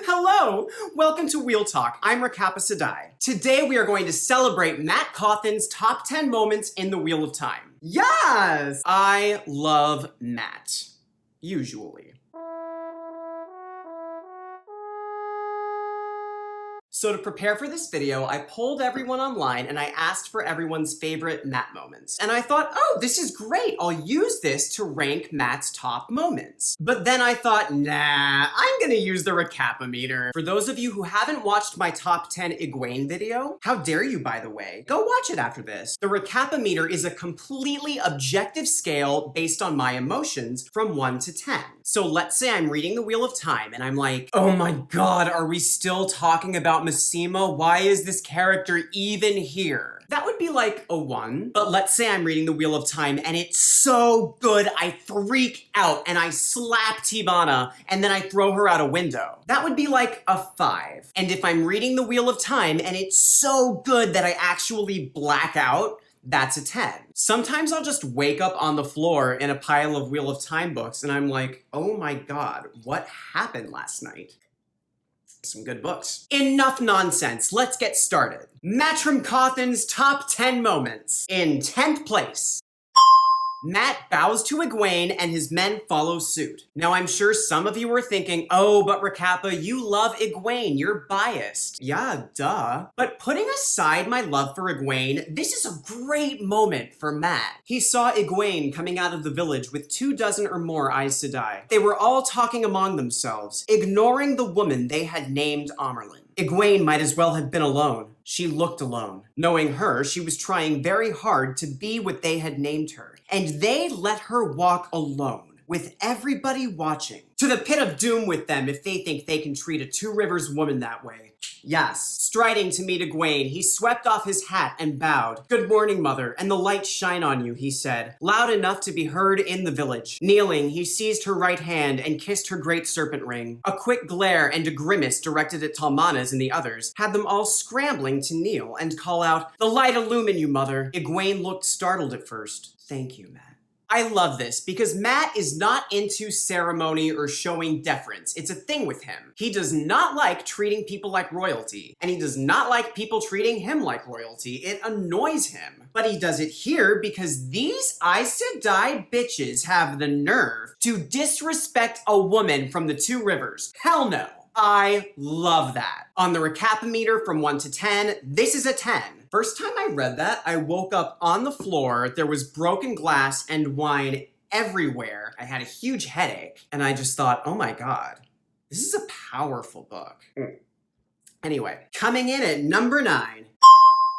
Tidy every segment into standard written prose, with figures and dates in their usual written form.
Hello, welcome to Wheel Talk. I'm Recappa Sedai. Today we are going to celebrate Matt Cauthon's top 10 moments in the Wheel of Time. Yes! I love Matt. Usually. So to prepare for this video, I polled everyone online and I asked for everyone's favorite Matt moments. And I thought, oh, this is great. I'll use this to rank Matt's top moments. But then I thought, nah, I'm gonna use the Recappa meter. For those of you who haven't watched my top 10 Egwene video, how dare you, by the way, go watch it after this. The Recappa meter is a completely objective scale based on my emotions from 1 to 10. So let's say I'm reading the Wheel of Time and I'm like, oh my God, are we still talking about Massimo? Why is this character even here? That would be like a 1. But let's say I'm reading the Wheel of Time and it's so good I freak out and I slap Tivana and then I throw her out a window. That would be like a 5. And if I'm reading the Wheel of Time and it's so good that I actually black out, that's a 10. Sometimes I'll just wake up on the floor in a pile of Wheel of Time books and I'm like, oh my God, what happened last night? Some good books. Enough nonsense, let's get started. MATRIM Cauthon's top 10 moments. In 10th place, Matt bows to Egwene and his men follow suit. Now I'm sure some of you are thinking, oh, but Recappa, you love Egwene, you're biased. Yeah, duh. But putting aside my love for Egwene, this is a great moment for Matt. He saw Egwene coming out of the village with 24 or more Aes Sedai. They were all talking among themselves, ignoring the woman they had named Amerlin. Egwene might as well have been alone. She looked alone. Knowing her, she was trying very hard to be what they had named her. And they let her walk alone, with everybody watching. To the pit of doom with them if they think they can treat a Two Rivers woman that way. Yes, striding to meet Egwene, he swept off his hat and bowed. Good morning, mother, and the light shine on you, he said, loud enough to be heard in the village. Kneeling, he seized her right hand and kissed her great serpent ring. A quick glare and a grimace directed at Talmanas and the others had them all scrambling to kneel and call out, the light illumine you, mother. Egwene looked startled at first. Thank you, Matt. I love this because Matt is not into ceremony or showing deference. It's a thing with him. He does not like treating people like royalty, and he does not like people treating him like royalty. It annoys him. But he does it here because these Aes Sedai bitches have the nerve to disrespect a woman from the Two Rivers. Hell no. I love that. On the Recappa meter from 1 to 10, this is a 10. First time I read that, I woke up on the floor, there was broken glass and wine everywhere. I had a huge headache, and I just thought, oh my God, this is a powerful book. Anyway, coming in at number 9,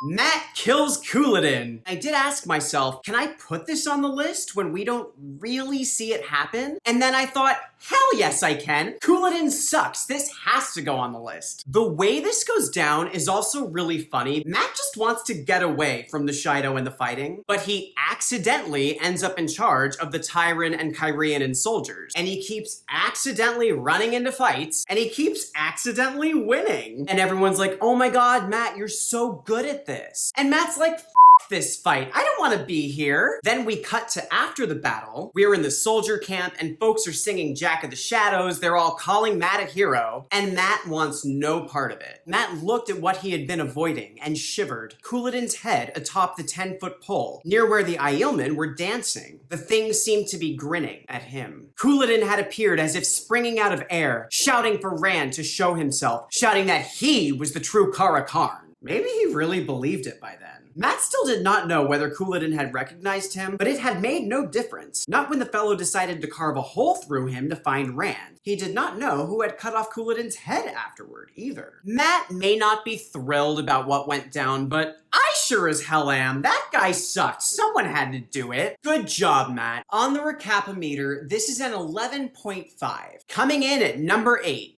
Matt kills Couladin. I did ask myself, can I put this on the list when we don't really see it happen? And then I thought, hell yes I can. Couladin sucks. This has to go on the list. The way this goes down is also really funny. Matt just wants to get away from the Shido and the fighting, but he accidentally ends up in charge of the Tyran and Kyrianan soldiers. And he keeps accidentally running into fights, and he keeps accidentally winning. And everyone's like, oh my God, Matt, you're so good at this. And Matt's like, F this fight. I don't want to be here. Then we cut to after the battle. We're in the soldier camp and folks are singing Jack of the Shadows. They're all calling Matt a hero, and Matt wants no part of it. Matt looked at what he had been avoiding and shivered. Couladin's head atop the 10-foot pole, near where the Aielmen were dancing. The thing seemed to be grinning at him. Couladin had appeared as if springing out of air, shouting for Rand to show himself, shouting that he was the true Kara Karn. Maybe he really believed it by then. Matt still did not know whether Couladin had recognized him, but it had made no difference. Not when the fellow decided to carve a hole through him to find Rand. He did not know who had cut off Couladin's head afterward, either. Matt may not be thrilled about what went down, but I sure as hell am. That guy sucked. Someone had to do it. Good job, Matt. On the Recappa meter, this is an 11.5. Coming in at number 8.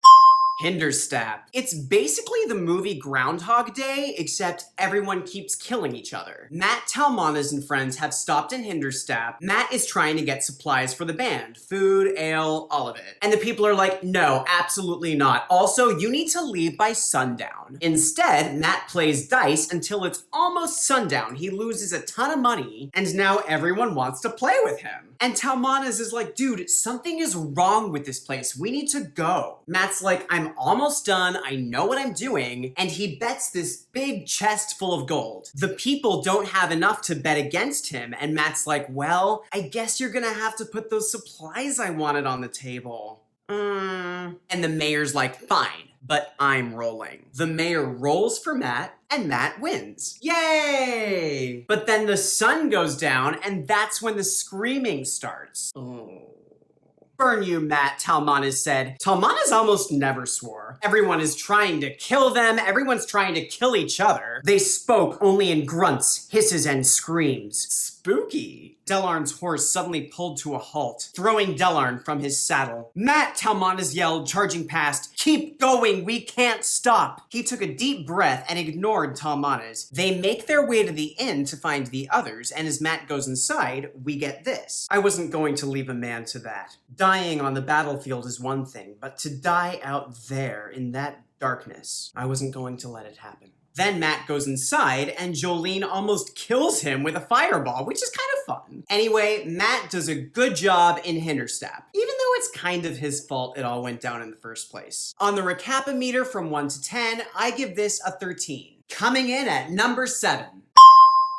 Hinder Stabbed. It's basically the movie Groundhog Day, except everyone keeps killing each other. Matt, Talmanas, and friends have stopped in Hinder Stabbed. Matt is trying to get supplies for the band. Food, ale, all of it. And the people are like, no, absolutely not. Also, you need to leave by sundown. Instead, Matt plays dice until it's almost sundown. He loses a ton of money, and now everyone wants to play with him. And Talmanas is like, dude, something is wrong with this place. We need to go. Matt's like, I'm almost done. I know what I'm doing. And he bets this big chest full of gold. The people don't have enough to bet against him. And Matt's like, well, I guess you're gonna have to put those supplies I wanted on the table. And the mayor's like, fine, but I'm rolling. The mayor rolls for Matt, and Matt wins. Yay! But then the sun goes down, and that's when the screaming starts. Oh. Burn you, Matt, Talmanas said. Talmanas almost never swore. Everyone is trying to kill them. Everyone's trying to kill each other. They spoke only in grunts, hisses, and screams. Spooky. Delarn's horse suddenly pulled to a halt, throwing Delarn from his saddle. Matt, Talmanas yelled, charging past. Keep going, we can't stop. He took a deep breath and ignored Talmanas. They make their way to the inn to find the others, and as Matt goes inside, we get this. I wasn't going to leave a man to that. Dying on the battlefield is one thing, but to die out there in that darkness, I wasn't going to let it happen. Then Matt goes inside, and Jolene almost kills him with a fireball, which is kind of fun. Anyway, Matt does a good job in Hinder Stabbed, even though it's kind of his fault it all went down in the first place. On the Recappa meter from 1 to 10, I give this a 13. Coming in at number 7.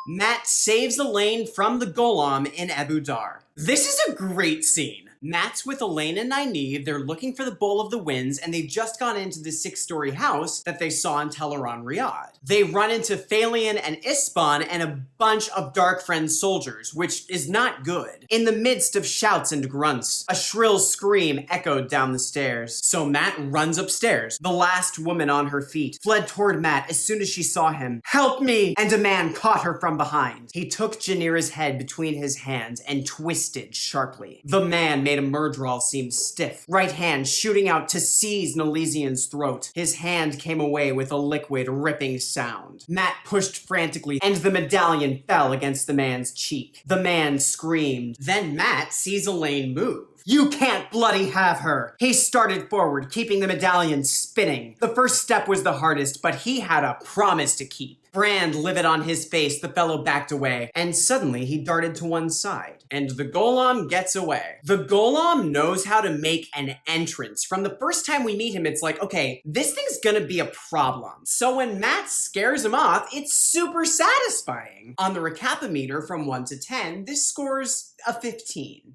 Matt saves Elaine from the Golem in Abu Dharr. This is a great scene. Matt's with Elaine and Nynaeve. They're looking for the Bowl of the Winds, and they've just gone into the 6-story house that they saw in Teleron Riyadh. They run into Phalion and Ispan and a bunch of Dark Friend soldiers, which is not good. In the midst of shouts and grunts, a shrill scream echoed down the stairs. So Matt runs upstairs. The last woman on her feet fled toward Matt as soon as she saw him. Help me! And a man caught her from behind. He took Janira's head between his hands and twisted sharply. The man made a Murdral seem stiff, right hand shooting out to seize Nalesian's throat. His hand came away with a liquid, ripping sound. Matt pushed frantically, and the medallion fell against the man's cheek. The man screamed. Then Matt sees Elaine move. You can't bloody have her! He started forward, keeping the medallion spinning. The first step was the hardest, but he had a promise to keep. Brand livid on his face, the fellow backed away, and suddenly he darted to one side. And the Golem gets away. The Golem knows how to make an entrance. From the first time we meet him, it's like, okay, this thing's gonna be a problem. So when Matt scares him off, it's super satisfying. On the Recappa meter from 1 to 10, this scores a 15.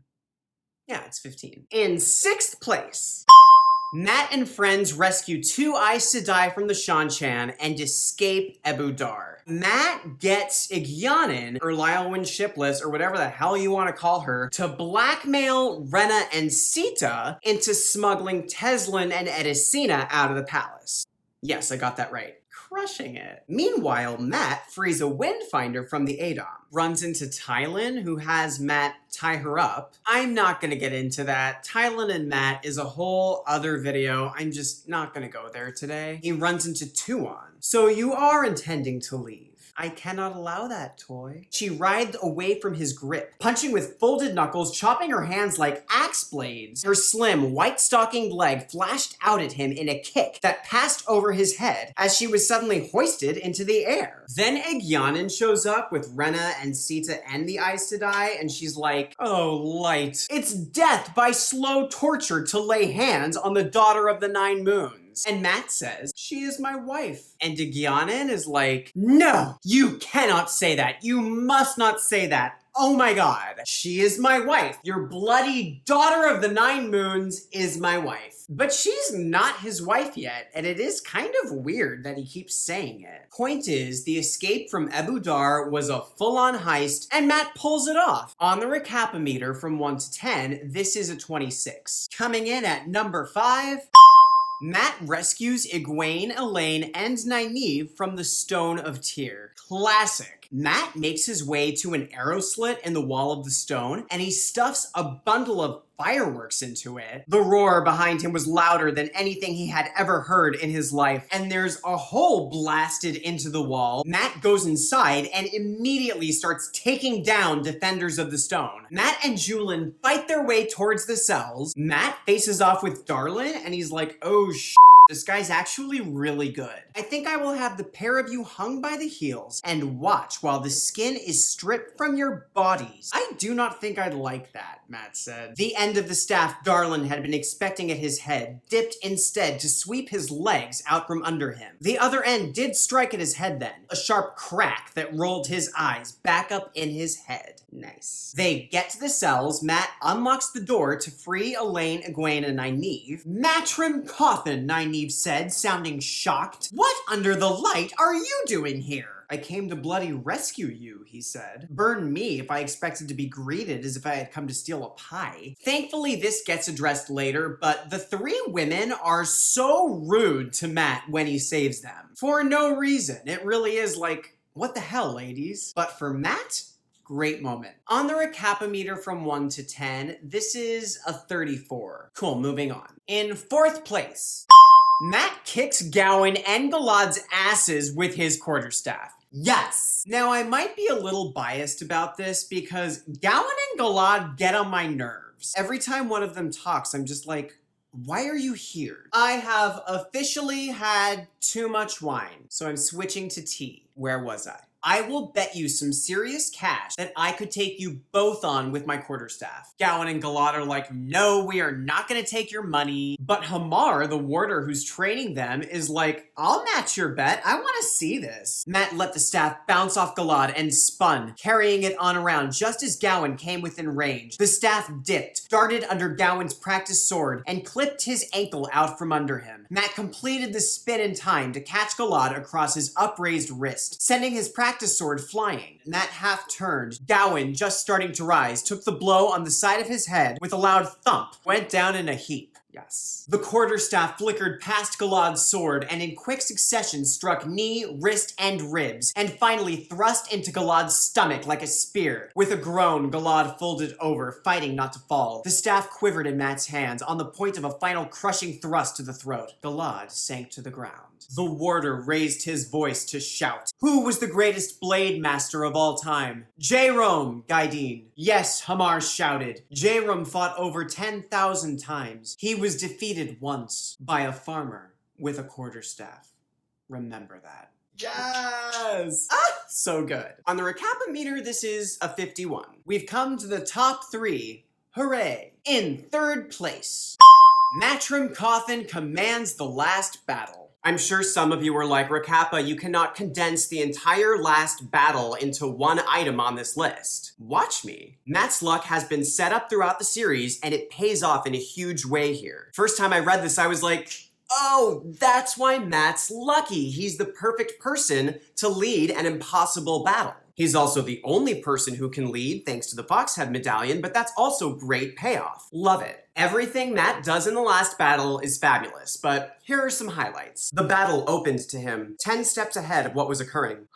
Yeah, it's 15. In 6th place, Matt and friends rescue 2 Aes Sedai from the Shanchan and escape Abu Dharr. Matt gets Egwene, or Lylwyn Shipless, or whatever the hell you want to call her, to blackmail Rena and Sita into smuggling Teslin and Edicina out of the palace. Yes, I got that right. Crushing it. Meanwhile, Matt frees a Windfinder from the Adom, runs into Tylin, who has Matt tie her up. I'm not gonna get into that. Tylin and Matt is a whole other video. I'm just not gonna go there today. He runs into Tuon. So you are intending to leave. I cannot allow that, Toy. She writhed away from his grip, punching with folded knuckles, chopping her hands like axe blades. Her slim, white-stockinged leg flashed out at him in a kick that passed over his head as she was suddenly hoisted into the air. Then Egwene shows up with Rena and Sita and the Aes Sedai, and she's like, oh, light. It's death by slow torture to lay hands on the daughter of the 9 moons. And Matt says, she is my wife. And Egwene is like, no, you cannot say that. You must not say that. Oh my god, she is my wife. Your bloody daughter of the 9 moons is my wife. But she's not his wife yet, and it is kind of weird that he keeps saying it. Point is, the escape from Abu Dharr was a full-on heist, and Matt pulls it off. On the Recappa meter from 1 to 10, this is a 26. Coming in at number 5... Matt rescues Egwene, Elaine, and Nynaeve from the Stone of Tyr. Classic. Matt makes his way to an arrow slit in the wall of the stone, and he stuffs a bundle of fireworks into it. The roar behind him was louder than anything he had ever heard in his life, and there's a hole blasted into the wall. Matt goes inside and immediately starts taking down defenders of the stone. Matt and Julian fight their way towards the cells. Matt faces off with Darlin, and he's like, oh sh**. This guy's actually really good. I think I will have the pair of you hung by the heels and watch while the skin is stripped from your bodies. I do not think I'd like that, Matt said. The end of the staff Darlin had been expecting at his head dipped instead to sweep his legs out from under him. The other end did strike at his head then, a sharp crack that rolled his eyes back up in his head. Nice. They get to the cells. Matt unlocks the door to free Elaine, Egwene, and Nynaeve. MATRIM Cauthon, Nynaeve said, sounding shocked. What under the light are you doing here? I came to bloody rescue you, he said. Burn me if I expected to be greeted as if I had come to steal a pie. Thankfully, this gets addressed later, but the three women are so rude to Matt when he saves them. For no reason. It really is like, what the hell, ladies? But for Matt, great moment. On the Recappa meter from 1 to 10, this is a 34. Cool, moving on. In 4th place, Matt kicks Gowan and Galad's asses with his quarterstaff. Yes! Now, I might be a little biased about this because Gowan and Galad get on my nerves. Every time one of them talks, I'm just like, why are you here? I have officially had too much wine, so I'm switching to tea. Where was I? I will bet you some serious cash that I could take you both on with my quarterstaff. Gowan and Galad are like, no, we are not gonna take your money. But Hamar, the warder who's training them, is like, I'll match your bet. I wanna see this. Matt let the staff bounce off Galad and spun, carrying it on around just as Gowan came within range. The staff dipped, darted under Gowan's practiced sword, and clipped his ankle out from under him. Matt completed the spin in time to catch Galad across his upraised wrist, sending his practice sword flying. Matt half turned. Gowan, just starting to rise, took the blow on the side of his head with a loud thump, went down in a heap. Yes. The quarterstaff flickered past Galad's sword and in quick succession struck knee, wrist, and ribs, and finally thrust into Galad's stomach like a spear. With a groan, Galad folded over, fighting not to fall. The staff quivered in Matt's hands on the point of a final crushing thrust to the throat. Galad sank to the ground. The warder raised his voice to shout. Who was the greatest blade master of all time? Jerome, Gaidin. Yes, Hamar shouted. Jerome fought over 10,000 times. He was defeated once by a farmer with a quarterstaff. Remember that. Yes! So good. On the Recappa meter, this is a 51. We've come to the top 3. Hooray! In 3rd place, MATRIM Cauthon commands the last battle. I'm sure some of you are like, Recappa, you cannot condense the entire last battle into one item on this list. Watch me. Matt's luck has been set up throughout the series, and it pays off in a huge way here. First time I read this, I was like, oh, that's why Matt's lucky. He's the perfect person to lead an impossible battle. He's also the only person who can lead thanks to the Foxhead medallion, but that's also great payoff. Love it. Everything Matt does in the last battle is fabulous, but here are some highlights. The battle opened to him 10 steps ahead of what was occurring.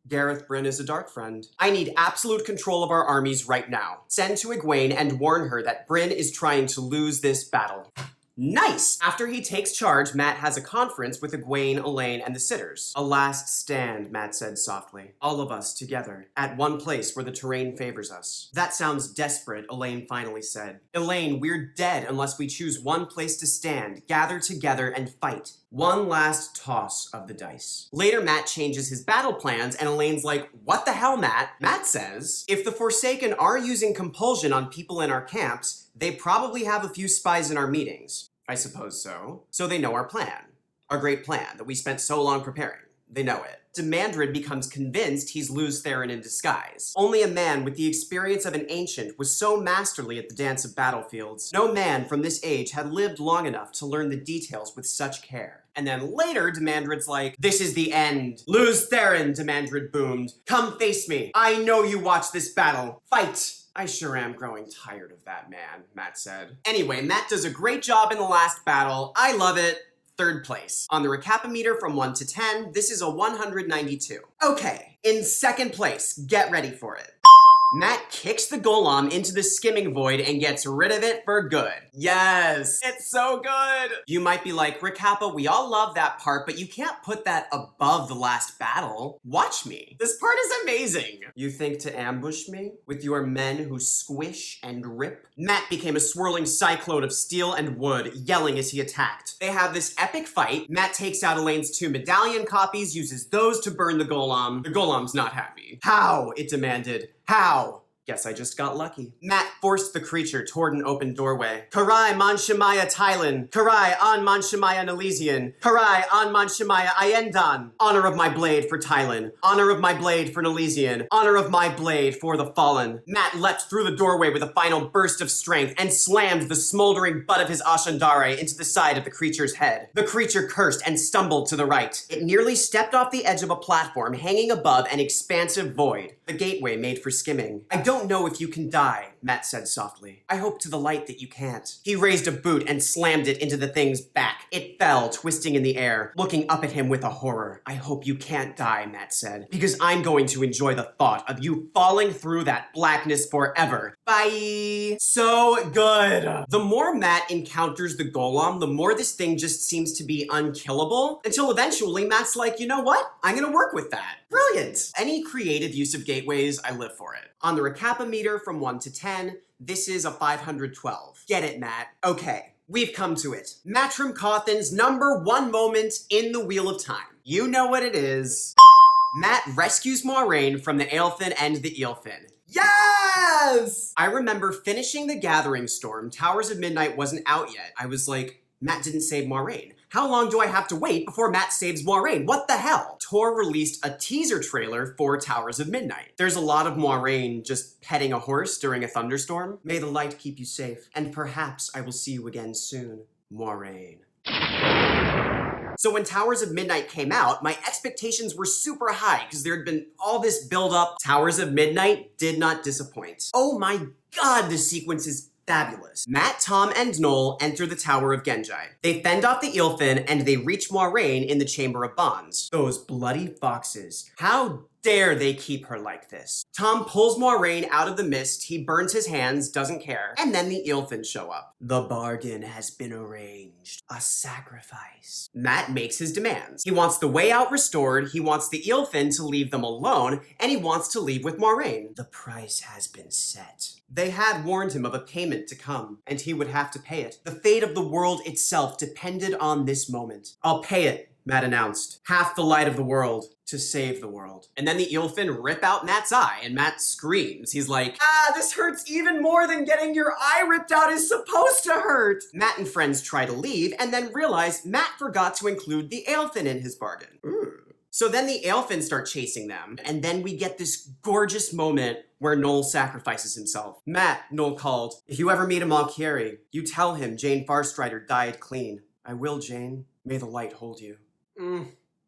Gareth Bryn is a dark friend. I need absolute control of our armies right now. Send to Egwene and warn her that Bryn is trying to lose this battle. Nice! After he takes charge, Matt has a conference with Egwene, Elaine, and the sitters. A last stand, Matt said softly. All of us together, at one place where the terrain favors us. That sounds desperate, Elaine finally said. Elaine, we're dead unless we choose one place to stand, gather together, and fight. One last toss of the dice. Later, Matt changes his battle plans, and Elaine's like, what the hell, Matt? Matt says, if the Forsaken are using compulsion on people in our camps, they probably have a few spies in our meetings. I suppose so. So they know our plan. Our great plan that we spent so long preparing. They know it. Demandred becomes convinced he's Lews Therin in disguise. Only a man with the experience of an ancient was so masterly at the dance of battlefields. No man from this age had lived long enough to learn the details with such care. And then later, Demandred's like, this is the end. Lews Therin, Demandred boomed. Come face me. I know you watched this battle. Fight! I sure am growing tired of that man, Matt said. Anyway, Matt does a great job in the last battle. I love it. third place. On the Recappa meter from 1 to 10, this is a 192. Okay, in second place, get ready for it. Matt kicks the Golem into the skimming void and gets rid of it for good. Yes, it's so good. You might be like, Recappa, we all love that part, but you can't put that above the last battle. Watch me. This part is amazing. You think to ambush me with your men who squish and rip? Matt became a swirling cyclone of steel and wood, yelling as he attacked. They have this epic fight. Matt takes out Elaine's 2 medallion copies, uses those to burn the Golem. The Golem's not happy. How? It demanded. How? Guess I just got lucky. Matt forced the creature toward an open doorway. Karai Man Shemaya Tylan. Karai An Man Shemaya Nalesian. Karai An Man Shemaya Ayendan. Honor of my blade for Tylan. Honor of my blade for Nalesian. Honor of my blade for the fallen. Matt leapt through the doorway with a final burst of strength and slammed the smoldering butt of his Ashandare into the side of the creature's head. The creature cursed and stumbled to the right. It nearly stepped off the edge of a platform hanging above an expansive void. The gateway made for skimming. I don't know if you can die, Matt said softly. I hope to the light that you can't. He raised a boot and slammed it into the thing's back. It fell, twisting in the air, looking up at him with a horror. I hope you can't die, Matt said, because I'm going to enjoy the thought of you falling through that blackness forever. Bye. So good. The more Matt encounters the Golem, the more this thing just seems to be unkillable, until eventually Matt's like, you know what? I'm gonna work with that. Brilliant. Any creative use of gateways, I live for it. On the Recappa meter from 1 to 10, this is a 512. Get it, Matt? Okay, we've come to it. MATRIM Cauthon's #1 moment in the Wheel of Time. You know what it is. Matt rescues Moiraine from the Aelfin and the Eelfin. Yes! I remember finishing the Gathering Storm. Towers of Midnight wasn't out yet. I was like, Matt didn't save Moiraine. How long do I have to wait before Matt saves Moiraine? What the hell? Tor released a teaser trailer for Towers of Midnight. There's a lot of Moiraine just petting a horse during a thunderstorm. May the light keep you safe, and perhaps I will see you again soon, Moiraine. So when Towers of Midnight came out, my expectations were super high because there had been all this build up. Towers of Midnight did not disappoint. Oh my god, this sequence is fabulous. Matt, Tom, and Noel enter the Tower of Genji. They fend off the Eelfin and they reach Moiraine in the Chamber of Bonds. Those bloody foxes. How dare they keep her like this? Tom pulls Moiraine out of the mist, he burns his hands, doesn't care, and then the Eelfin show up. The bargain has been arranged. A sacrifice. Matt makes his demands. He wants the way out restored, he wants the Eelfin to leave them alone, and he wants to leave with Moiraine. The price has been set. They had warned him of a payment to come, and he would have to pay it. The fate of the world itself depended on this moment. I'll pay it, Matt announced. Half the light of the world to save the world. And then the Eelfin rip out Matt's eye, and Matt screams. He's like, this hurts even more than getting your eye ripped out is supposed to hurt. Matt and friends try to leave, and then realize Matt forgot to include the Eelfin in his bargain. So then the Eelfin start chasing them, and then we get this gorgeous moment where Noel sacrifices himself. Matt, Noel called, if you ever meet a Malkieri, you tell him Jane Farstrider died clean. I will, Jane. May the light hold you.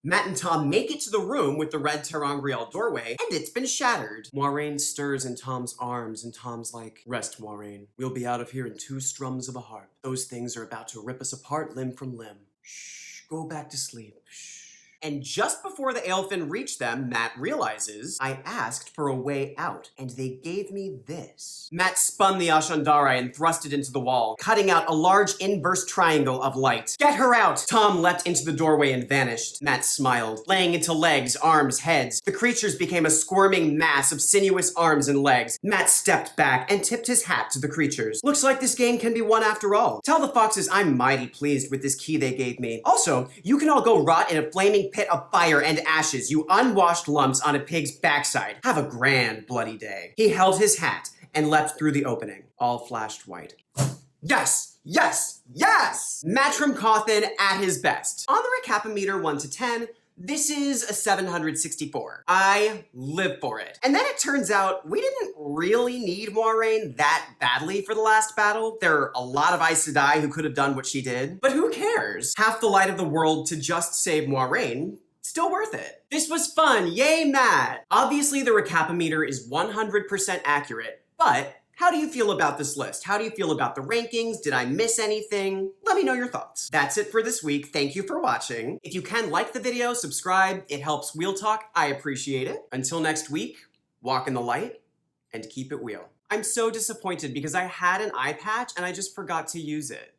Matt and Tom make it to the room with the red ter'angreal doorway, and it's been shattered. Moiraine stirs in Tom's arms, and Tom's like, rest, Moiraine. We'll be out of here in 2 strums of a harp. Those things are about to rip us apart limb from limb. Shh, go back to sleep. Shh. And just before the Eelfin reach them, Matt realizes, I asked for a way out, and they gave me this. Matt spun the Ashandare and thrust it into the wall, cutting out a large inverse triangle of light. Get her out! Tom leapt into the doorway and vanished. Matt smiled, laying into legs, arms, heads. The creatures became a squirming mass of sinuous arms and legs. Matt stepped back and tipped his hat to the creatures. Looks like this game can be won after all. Tell the foxes I'm mighty pleased with this key they gave me. Also, you can all go rot in a flaming pit of fire and ashes, you unwashed lumps on a pig's backside. Have a grand bloody day. He held his hat and leapt through the opening. All flashed white. Yes! Yes! Yes! MATRIM Cauthon at his best. On the Recappa meter 1 to 10, this is a 764. I live for it. And then it turns out we didn't really need Moiraine that badly for the last battle. There are a lot of Aes Sedai who could have done what she did, but who cares? Half the light of the world to just save Moiraine. Still worth it. This was fun, yay Matt! Obviously the Recappa meter is 100% accurate, but How do you feel about this list? How do you feel about the rankings? Did I miss anything? Let me know your thoughts. That's it for this week. Thank you for watching. If you can, like the video, subscribe. It helps Wheel Talk. I appreciate it. Until next week, walk in the light and keep it wheel. I'm so disappointed because I had an eye patch and I just forgot to use it.